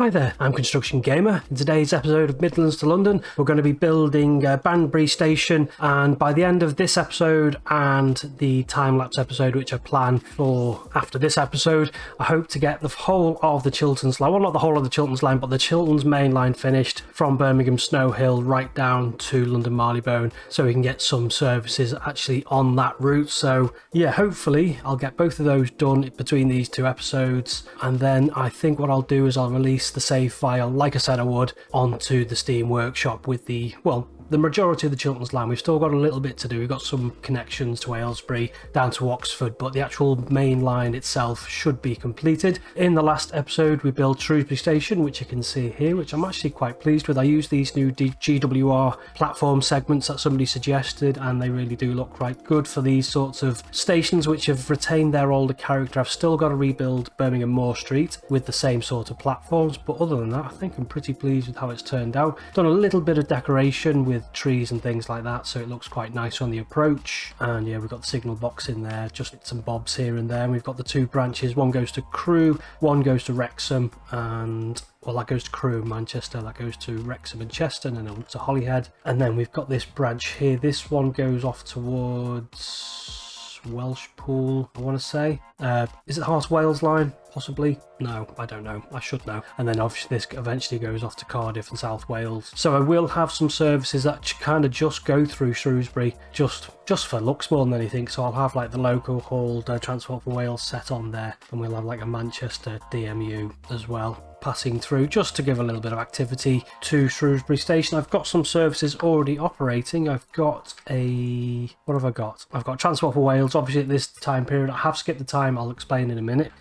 Hi there, I'm Construction Gamer. In today's episode of Midlands to London, we're going to be building Banbury Station, and by the end of this episode and the time-lapse episode which I plan for after this episode, I hope to get the whole of the Chilterns line, well not the whole of the Chilterns line, but the Chilterns main line finished from Birmingham Snow Hill right down to London Marylebone, so we can get some services actually on that route. So yeah, hopefully I'll get both of those done between these two episodes, and then I think what I'll do is I'll release the save file, like I said I would, onto the Steam Workshop with the majority of the Chilterns line. We've still got a little bit to do. We've got some connections to Aylesbury down to Oxford, but the actual main line itself should be completed. In the last episode we built Shrewsbury Station, which you can see here, which I'm actually quite pleased with. I used these new GWR platform segments that somebody suggested, and they really do look quite good for these sorts of stations which have retained their older character. I've still got to rebuild Birmingham Moor Street with the same sort of platforms, but other than that I think I'm pretty pleased with how it's turned out. Done a little bit of decoration with trees and things like that, so it looks quite nice on the approach. And yeah, we've got the signal box in there, just some bobs here and there. And we've got the two branches, one goes to Crewe, one goes to Wrexham, and well, that goes to Crewe and Manchester, that goes to Wrexham and Chester, and then on to Holyhead. And then we've got this branch here, this one goes off towards Welshpool, I want to say. Is it the Heart of Wales line? Possibly? No, I don't know. I should know. And then obviously this eventually goes off to Cardiff and South Wales. So I will have some services that kind of just go through Shrewsbury, just for looks more than anything. So I'll have like the local hauled Transport for Wales set on there, and we'll have like a Manchester DMU as well passing through, just to give a little bit of activity to Shrewsbury Station. I've got some services already operating. I've got what have I got? I've got Transport for Wales, obviously at this time period. I have skipped the time, I'll explain in a minute.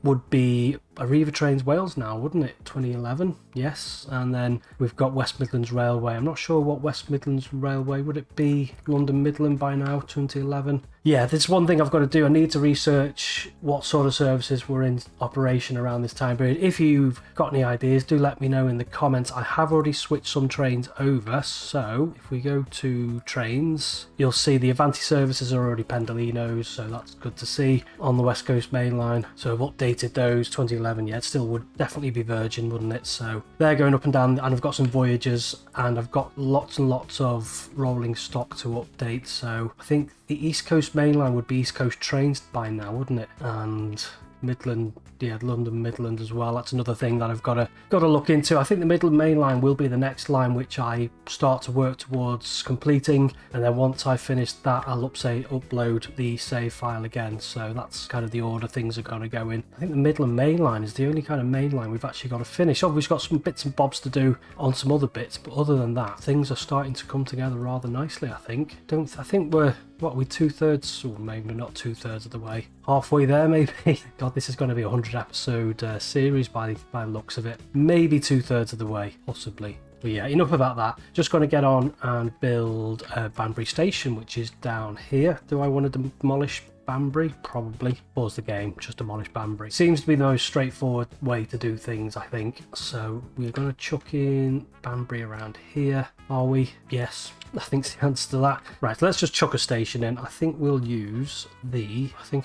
Would be Arriva Trains Wales now, wouldn't it? 2011, yes. And then we've got West Midlands Railway. I'm not sure what West Midlands Railway, would it be London Midland by now, 2011? Yeah, there's one thing I've got to do. I need to research what sort of services were in operation around this time period. If you've got any ideas, do let me know in the comments. I have already switched some trains over, so if we go to trains, you'll see the Avanti services are already Pendolinos, so that's good to see on the West Coast Main Line. So I've updated those. 2011, yeah, it still would definitely be Virgin, wouldn't it? So they're going up and down, and I've got some Voyagers, and I've got lots and lots of rolling stock to update. So I think the East Coast Main Line would be East Coast Trains by now, wouldn't it? And Midland, yeah, London Midland as well. That's another thing that I've got to look into. I think the Midland Main Line will be the next line which I start to work towards completing, and then once I finish that, I'll upload the save file again. So that's kind of the order things are going to go in. I think the Midland Main Line is the only kind of main line we've actually got to finish. Obviously, we've got some bits and bobs to do on some other bits, but other than that, things are starting to come together rather nicely. I think. I think we're 2/3, or maybe not 2/3 of the way, halfway there maybe. God, this is going to be a 100 episode series by the looks of it. Maybe 2/3 of the way, possibly. But yeah, enough about that. Just going to get on and build Banbury Station, which is down here. Do I want to demolish Banbury? Probably. Pause the game, just demolish Banbury. Seems to be the most straightforward way to do things, I think. So we're going to chuck in Banbury around here, are we? Yes, I think the answer to that. Right, let's just chuck a station in. I think we'll use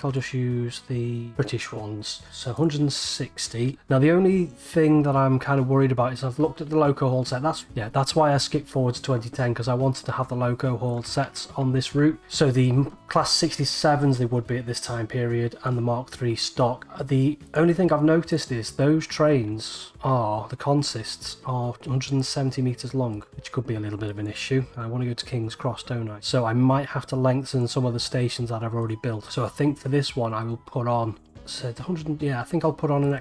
I'll just use the British ones. So 160. Now the only thing that I'm kind of worried about is I've looked at the loco haul set. That's why I skipped forward to 2010, because I wanted to have the loco haul sets on this route. So the Class 67s they would be at this time period, and the Mark III stock. The only thing I've noticed is those trains the consists are 170 metres long, which could be a little bit of an issue. I want to go to King's Cross, don't I? So I might have to lengthen some of the stations that I've already built. So I think for this one I will put on, said 100, yeah, I think I'll put on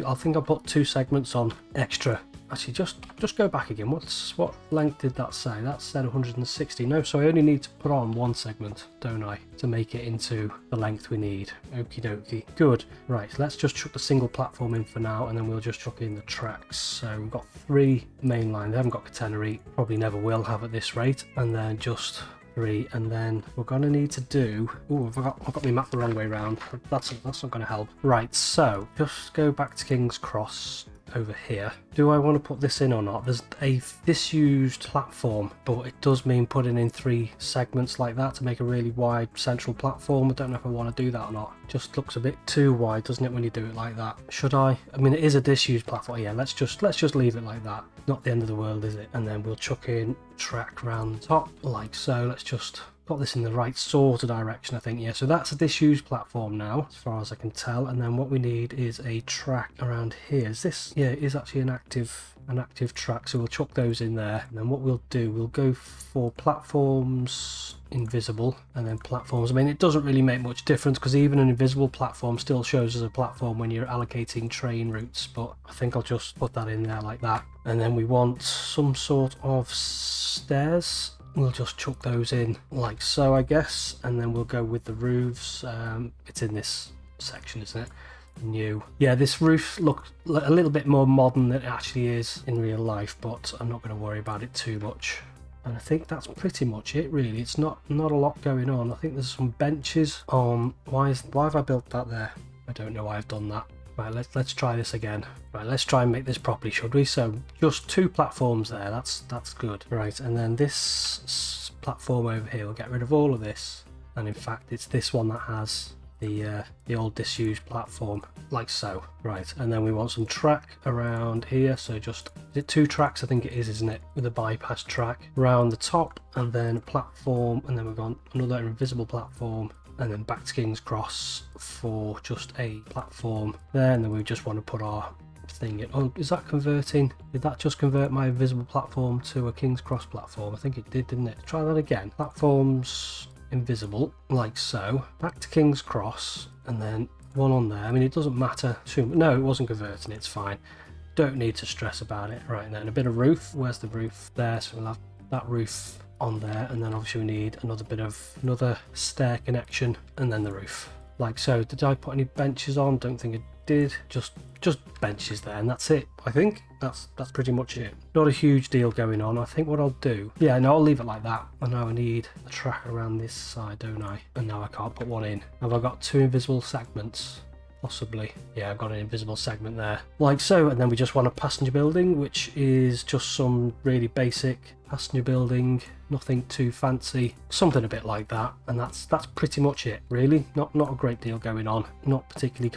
I'll put 2 segments on extra. Actually, just go back again. What length did that say? That said 160. No, so I only need to put on 1 segment, don't I, to make it into the length we need. Okie dokie. Good. Right, let's just chuck the single platform in for now, and then we'll just chuck in the tracks. So we've got 3 main lines. They haven't got catenary. Probably never will have at this rate. And then just 3, and then we're going to need to do... Oh, I've got my map the wrong way around. That's not going to help. Right, so just go back to King's Cross. over here. Do I want to put this in or not? There's a disused platform, but it does mean putting in 3 segments like that to make a really wide central platform. I don't know if I want to do that or not. Just looks a bit too wide, doesn't it, when you do it like that? Should I? I mean, it is a disused platform. Yeah, let's just leave it like that. Not the end of the world, is it? And then we'll chuck in track around the top like so. Let's just got this in the right sort of direction, I think. Yeah, so that's a disused platform now, as far as I can tell. And then what we need is a track around here. Is this? Yeah, it is actually an active track, so we'll chuck those in there. And then what we'll do, we'll go for platforms invisible, and then platforms. I mean, it doesn't really make much difference because even an invisible platform still shows as a platform when you're allocating train routes, but I think I'll just put that in there like that. And then we want some sort of stairs. We'll just chuck those in like so, I guess, and then we'll go with the roofs. It's in this section, isn't it? New. Yeah, this roof looks a little bit more modern than it actually is in real life, but I'm not going to worry about it too much. And I think that's pretty much it, really. It's not a lot going on. I think there's some benches on. Why have I built that there? I don't know why I've done that. Right, let's try this again. Right, let's try and make this properly, should we? So just 2 platforms there. That's good. Right, and then this platform over here, we'll get rid of all of this. And in fact, it's this one that has the old disused platform, like so. Right, and then we want some track around here. So just, is it 2 tracks? I think it is, isn't it? With a bypass track around the top, and then a platform, and then we've got another invisible platform, and then back to King's Cross for just a platform there. And then we just want to put our thing in. Oh, is that converting? Did that just convert my invisible platform to a King's Cross platform? I think it did, didn't it? Try that again. Platforms invisible, like so. Back to King's Cross, and then one on there. I mean, it doesn't matter too much. No, it wasn't converting. It's fine. Don't need to stress about it. Right, and then a bit of roof. Where's the roof? There. So we'll have that roof on there, and then obviously we need another stair connection, and then the roof like so. Did I put any benches on? Don't think I did. Just benches there, and that's it. I think that's pretty much it. Not a huge deal going on. I think what I'll do, yeah, no, I'll leave it like that. And now I need a track around this side, don't I? And now I can't put one in. Have I got 2 invisible segments? Possibly. Yeah, I've got an invisible segment there, like so. And then we just want a passenger building, which is just some really basic passenger building, nothing too fancy, something a bit like that. And that's pretty much it, really. Not a great deal going on, not particularly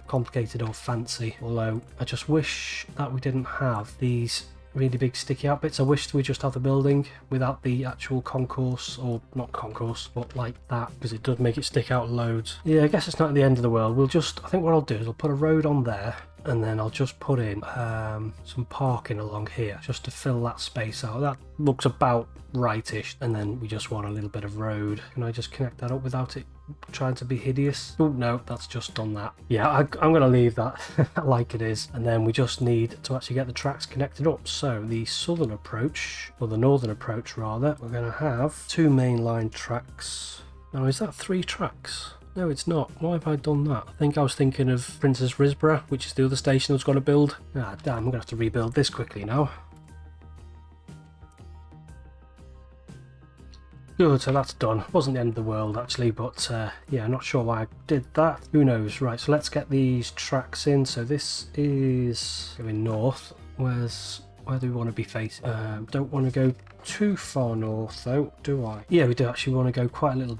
complicated or fancy, although I just wish that we didn't have these really big sticky out bits. I wished we just had the building without the actual concourse, or not concourse, but like that, because it does make it stick out loads. Yeah, I guess it's not the end of the world. I think what I'll do is I'll put a road on there, and then I'll just put in some parking along here just to fill that space out. That looks about rightish, and then we just want a little bit of road. Can I just connect that up without it trying to be hideous? Oh no, that's just done that. Yeah, I'm going to leave that like it is, and then we just need to actually get the tracks connected up. So the southern approach, or the northern approach rather, we're going to have 2 mainline tracks. Now, is that 3 tracks? No, it's not. Why have I done that? I think I was thinking of Princess Risborough, which is the other station I was going to build. Ah, damn, I'm going to have to rebuild this quickly now. Good, so that's done. Wasn't the end of the world actually, but yeah, not sure why I did that. Who knows? Right, so let's get these tracks in. So this is going north. Where do we want to be facing? Don't want to go too far north though, do I? Yeah, we do actually want to go quite a little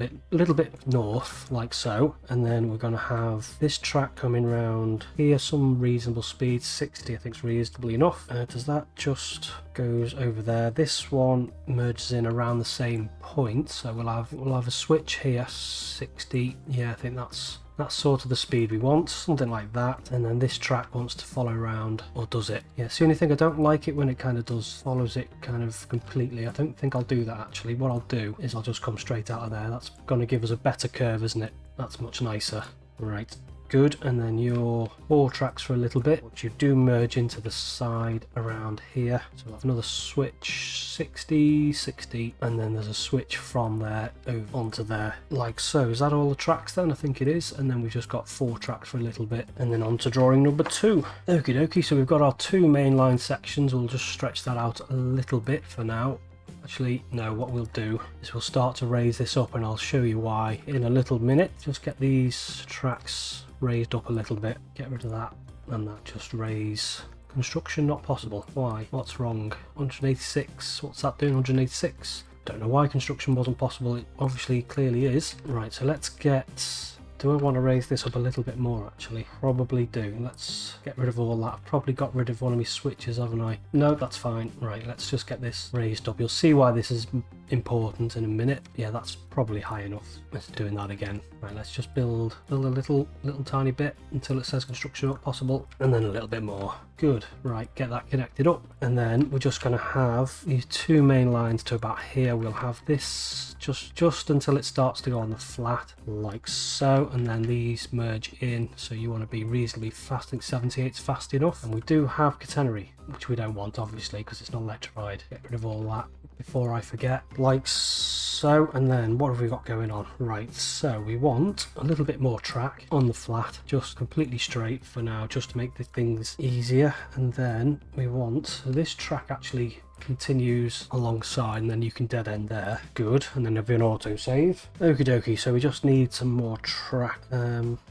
bit north, like so. And then we're going to have this track coming round here, some reasonable speed, 60 I think is reasonably enough. Does that just goes over there? This one merges in around the same point, so we'll have a switch here, 60. Yeah, I think that's sort of the speed we want, something like that. And then this track wants to follow around, or does it? Yeah, it's the only thing I don't like it when it kind of follows it kind of completely. I don't think I'll do that actually. What I'll do is I'll just come straight out of there. That's going to give us a better curve, isn't it? That's much nicer. Right. Good, and then your 4 tracks for a little bit, which you do merge into the side around here. So we'll have another switch, 60, 60, and then there's a switch from there over onto there, like so. Is that all the tracks then? I think it is. And then we've just got 4 tracks for a little bit, and then on to drawing number 2. Okie dokie, so we've got our 2 mainline sections. We'll just stretch that out a little bit for now. Actually, no, what we'll do is we'll start to raise this up, and I'll show you why in a little minute. Just get these tracks raised up a little bit, get rid of that, and that just raise Construction not possible. Why? What's wrong? 186. What's that doing? 186. Don't know why construction wasn't possible. It obviously clearly is. Right, so let's get... Do I want to raise this up a little bit more, actually? Probably do. Let's get rid of all that. I've probably got rid of one of my switches, haven't I? No, that's fine. Right, let's just get this raised up. You'll see why this is important in a minute. Yeah, that's probably high enough. Let's doing that again. Right, let's just build a little tiny bit until it says construction not possible, and then a little bit more. Good. Right, get that connected up, and then we're just going to have these two main lines to about here. We'll have this just until it starts to go on the flat, like so, and then these merge in. So you want to be reasonably fast. I think 78 is fast enough, and we do have catenary, which we don't want obviously because it's not electrified. Get rid of all that before I forget, like so. And then what have we got going on? Right, so we want a little bit more track on the flat, just completely straight for now, just to make the things easier. And then we want, so this track actually continues alongside, and then you can dead end there. Good. And then have an auto save. Okie dokie, so we just need some more track.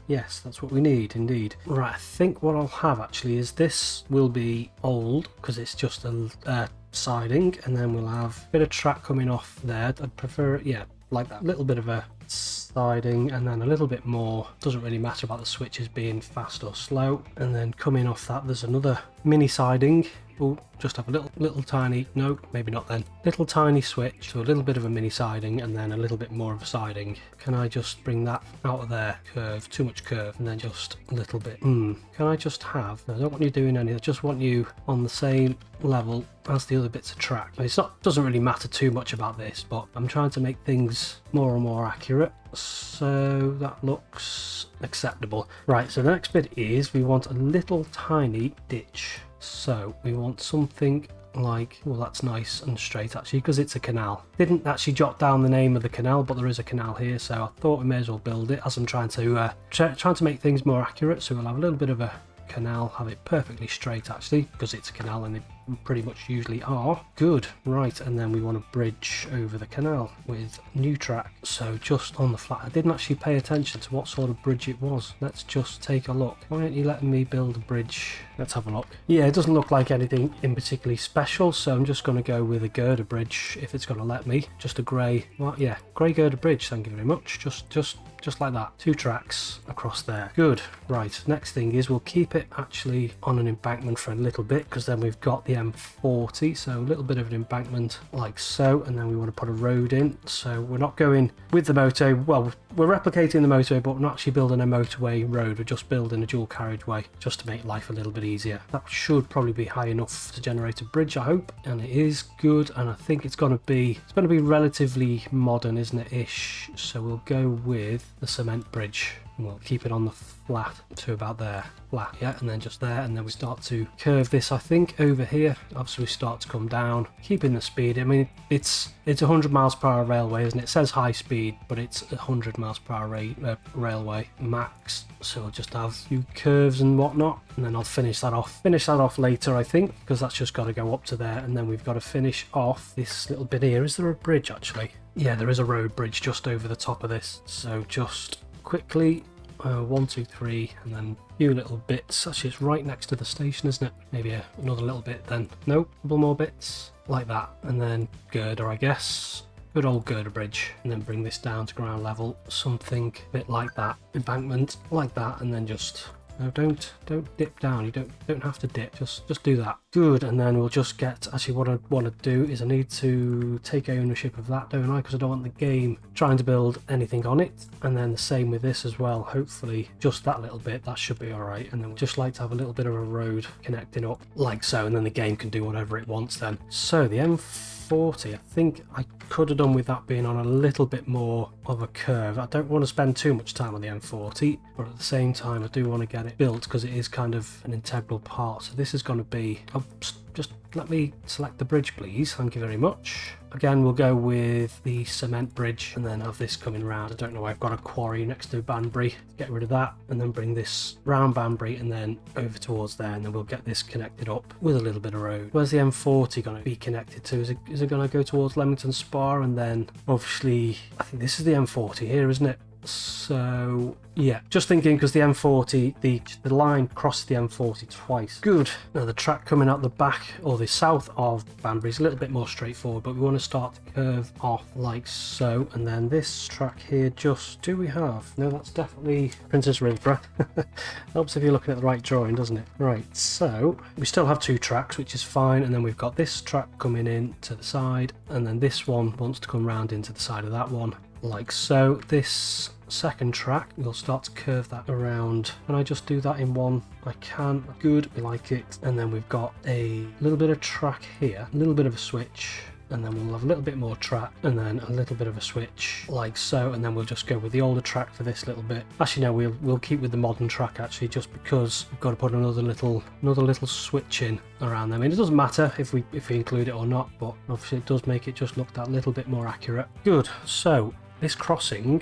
Yes, that's what we need indeed. Right, I think what I'll have actually is this will be old because it's just a siding, and then we'll have a bit of track coming off there. I'd prefer it, yeah, like that, little bit of a siding, and then a little bit more. Doesn't really matter about the switches being fast or slow. And then coming off that there's another mini siding. We'll just have a little tiny, no, maybe not then, little tiny switch to a little bit of a mini siding, and then a little bit more of a siding. Can I just bring that out of there? Curve, too much curve, and then just a little bit. Can I just have, no, I don't want you doing anything, I just want you on the same level as the other bits of track. It's not, doesn't really matter too much about this, but I'm trying to make things more and more accurate. So that looks acceptable. Right, so the next bit is we want a little tiny ditch. So we want something like, well, that's nice and straight actually because it's a canal. Didn't actually jot down the name of the canal, but there is a canal here, so I thought we may as well build it as I'm trying to make things more accurate. So we'll have a little bit of a canal, have it perfectly straight actually because it's a canal, and they pretty much usually are. Good. Right, and then we want to bridge over the canal with new track. So just on the flat, I didn't actually pay attention to what sort of bridge it was. Let's just take a look. Why aren't you letting me build a bridge? Let's have a look. Yeah, it doesn't look like anything in particularly special, so I'm just going to go with a girder bridge if it's going to let me. Just a grey, well, yeah, grey girder bridge, thank you very much. Just like that. 2 tracks across there. Good. Right, next thing is we'll keep it actually on an embankment for a little bit because then we've got the M40, so a little bit of an embankment like so, and then we want to put a road in. So we're not going with the moto, well, we're replicating the motorway, but we're not actually building a motorway road, we're just building a dual carriageway just to make life a little bit easier. That should probably be high enough to generate a bridge, I hope, and it is good. And I think it's going to be relatively modern, isn't it, ish? So we'll go with the cement bridge. We'll keep it on the flat to about there, flat, yeah, and then just there, and then we start to curve this, I think, over here. Obviously we start to come down, keeping the speed. I mean, it's 100 miles per hour railway, isn't it? It says high speed, but it's 100 miles per hour railway max. So I'll just have a few curves and whatnot, and then I'll finish that off later, I think, because that's just got to go up to there, and then we've got to finish off this little bit here. Is there a bridge actually? Yeah, there is a road bridge just over the top of this. So just quickly 1, 2, 3, and then a few little bits. Actually, it's right next to the station, isn't it? Maybe another little bit then. No, a couple more bits like that, and then girder, I guess. Good old girder bridge, and then bring this down to ground level, something a bit like that. Embankment like that, and then just no, don't dip down. You don't have to dip. Just do that. Good. And then we'll just get, actually what I want to do is I need to take ownership of that, don't I? Because I don't want the game trying to build anything on it. And then the same with this as well. Hopefully just that little bit, that should be all right. And then we'll just like to have a little bit of a road connecting up like so, and then the game can do whatever it wants then. So the M40, I think I could have done with that being on a little bit more of a curve. I don't want to spend too much time on the M40, but at the same time I do want to get it built because it is kind of an integral part. So this is going to be, just let me select the bridge please, thank you very much. Again, we'll go with the cement bridge and then have this coming round. I don't know why I've got a quarry next to Banbury. Get rid of that and then bring this round Banbury and then over towards there, and then we'll get this connected up with a little bit of road. Where's the M40 going to be connected to? Is it going to go towards Leamington Spa, and then obviously I think this is the M40 here, isn't it? So yeah, just thinking, because the M40, the line crossed the M40 twice. Good. Now the track coming out the back, or the south of Banbury, is a little bit more straightforward, but we want to start to curve off like so. And then this track here, just, do we have? No, that's definitely Princess Risborough. Helps if you're looking at the right drawing, doesn't it? Right, so we still have 2 tracks, which is fine. And then we've got this track coming in to the side, and then this one wants to come round into the side of that one, like so. This second track, we'll start to curve that around. Can I just do that in one? I can. Good, we like it. And then we've got a little bit of track here, a little bit of a switch, and then we'll have a little bit more track, and then a little bit of a switch, like so. And then we'll just go with the older track for this little bit. Actually no, we'll keep with the modern track, actually, just because we've got to put another little switch in around them. I mean, it doesn't matter if we include it or not, but obviously it does make it just look that little bit more accurate. Good. So this crossing,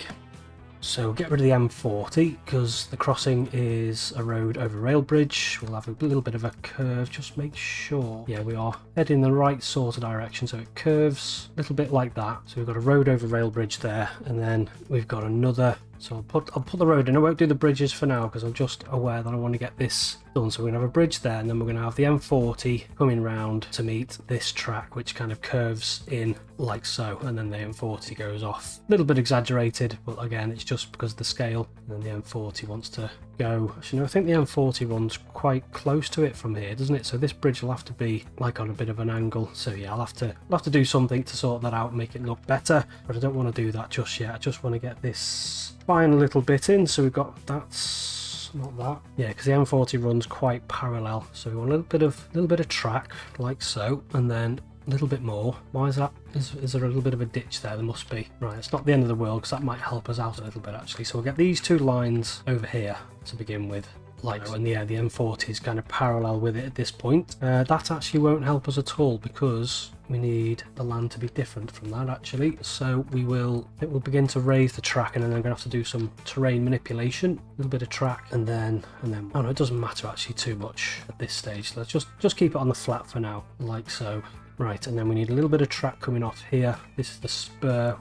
so get rid of the M40, because the crossing is a road over rail bridge. We'll have a little bit of a curve, just make sure, yeah, we are heading the right sort of direction, so it curves a little bit like that. So we've got a road over rail bridge there, and then we've got another, so I'll put the road in. I won't do the bridges for now, because I'm just aware that I want to get this done. So we're going to have a bridge there, and then we're going to have the M40 coming round to meet this track, which kind of curves in like so, and then the M40 goes off. A little bit exaggerated, but again, it's just because of the scale. And then the M40 wants to go, actually no, I think the M40 runs quite close to it from here, doesn't it? So this bridge will have to be like on a bit of an angle. So yeah, I'll have to do something to sort that out, make it look better, but I don't want to do that just yet. I just want to get this final little bit in. So we've got, that's not that, yeah, because the M40 runs quite parallel, so we want a little bit of track like so, and then a little bit more. Why is that? Is there a little bit of a ditch there? There must be. Right, it's not the end of the world, because that might help us out a little bit, actually. So we'll get these 2 lines over here to begin with, like, and yeah, the M40 is kind of parallel with it at this point. That actually won't help us at all, because we need the land to be different from that, actually. So it will begin to raise the track, and then I'm going to have to do some terrain manipulation, a little bit of track, and then oh no, it doesn't matter actually too much at this stage. Let's just keep it on the flat for now, like so. Right, and then we need a little bit of track coming off here. This is the spur.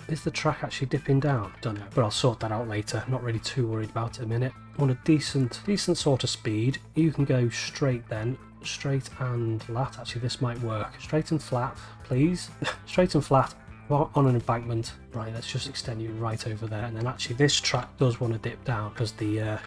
Is the track actually dipping down? Don't know, but I'll sort that out later. Not really too worried about it a minute. I want a decent sort of speed. You can go straight then. Straight and flat. Actually, this might work. Straight and flat, please. Straight and flat on an embankment. Right, let's just extend you right over there. And then actually this track does want to dip down, because the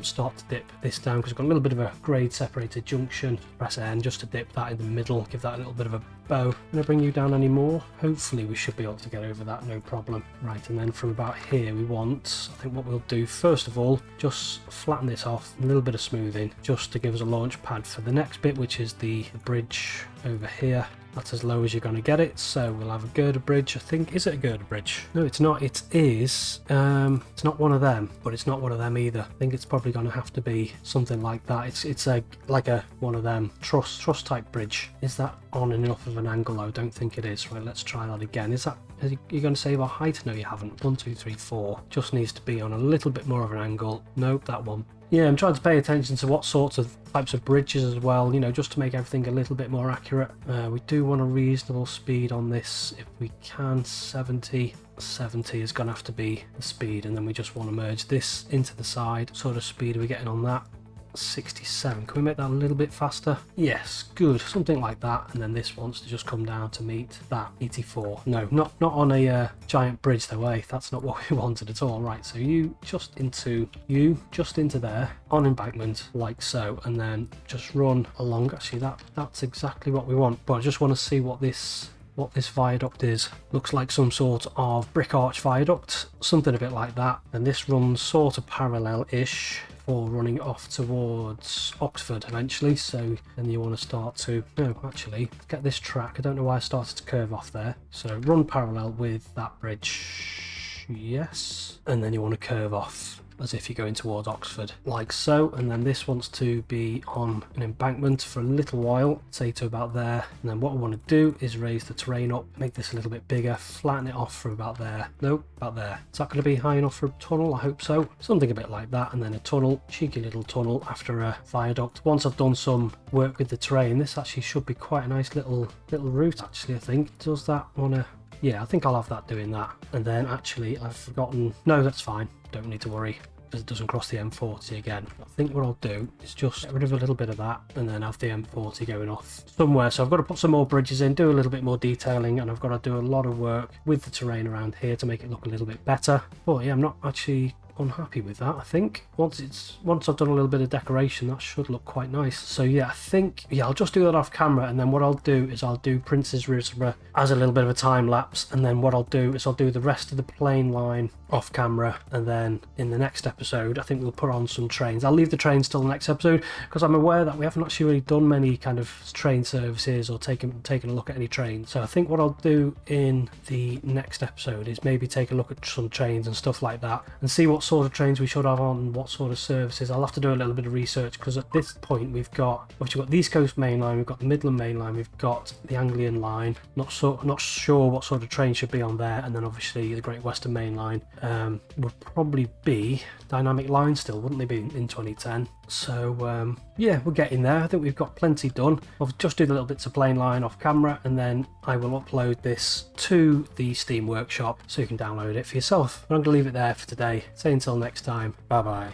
start to dip this down, because we've got a little bit of a grade separated junction. Press N just to dip that in the middle, give that a little bit of a bow. Can I bring you down any more? Hopefully we should be able to get over that, no problem. Right, and then from about here we want, I think what we'll do first of all, just flatten this off, a little bit of smoothing, just to give us a launch pad for the next bit, which is the bridge over here. That's as low as you're going to get it, so we'll have a girder bridge, I think. Is it a girder bridge? No, it's not. It is. It's not one of them, but it's not one of them either. I think it's probably going to have to be something like that. It's like a one of them truss type bridge. Is that on enough of an angle? I don't think it is. Right, let's try that again. Is you going to save our height? No, you haven't. 1, 2, 3, 4. Just needs to be on a little bit more of an angle. Nope, that one. Yeah, I'm trying to pay attention to what sorts of types of bridges as well, you know, just to make everything a little bit more accurate. We do want a reasonable speed on this if we can. 70 is going to have to be the speed, and then we just want to merge this into the side. What sort of speed are we getting on that? 67. Can we make that a little bit faster? Yes, good, something like that. And then this wants to just come down to meet that 84. No, not on a giant bridge though, eh? That's not what we wanted at all. Right, so you just into there on embankment like so, and then just run along. Actually, that's exactly what we want, but I just want to see what this viaduct is. Looks like some sort of brick arch viaduct, something a bit like that. And this runs sort of parallel-ish for running off towards Oxford eventually. So then you want to start to, no, actually, get this track. I don't know why I started to curve off there. So run parallel with that bridge, yes. And then you want to curve off as if you're going towards Oxford, like so. And then this wants to be on an embankment for a little while, say to about there. And then what I want to do is raise the terrain up, make this a little bit bigger, flatten it off from about there. Nope, about there. Is that going to be high enough for a tunnel? I hope so. Something a bit like that. And then a tunnel, cheeky little tunnel after a viaduct. Once I've done some work with the terrain, this actually should be quite a nice little route, actually, I think. Does that want to Yeah, I think I'll have that doing that. And then actually I've forgotten, no, that's fine, don't need to worry, because it doesn't cross the M40 again. I think what I'll do is just get rid of a little bit of that and then have the M40 going off somewhere. So I've got to put some more bridges in, do a little bit more detailing, and I've got to do a lot of work with the terrain around here to make it look a little bit better. But yeah, I'm not actually unhappy with that. I think once I've done a little bit of decoration, that should look quite nice. So yeah, I think, yeah, I'll just do that off camera, and then what I'll do is I'll do Princess Risborough as a little bit of a time lapse, and then what I'll do is I'll do the rest of the plane line off camera, and then in the next episode I think we'll put on some trains. I'll leave the trains till the next episode, because I'm aware that we haven't actually really done many kind of train services or taken a look at any trains. So I think what I'll do in the next episode is maybe take a look at some trains and stuff like that, and see what sort of trains we should have on and what sort of services. I'll have to do a little bit of research, because at this point we've got the East Coast Main Line, we've got the Midland Main Line, we've got the Anglian Line, not sure what sort of train should be on there, and then obviously the Great Western Main Line would probably be Dynamic Line still, wouldn't they be, in 2010? So yeah, we're getting there. I think we've got plenty done. I'll just do the little bits of plane line off camera, and then I will upload this to the Steam Workshop so you can download it for yourself. But I'm going to leave it there for today. Say until next time, bye bye.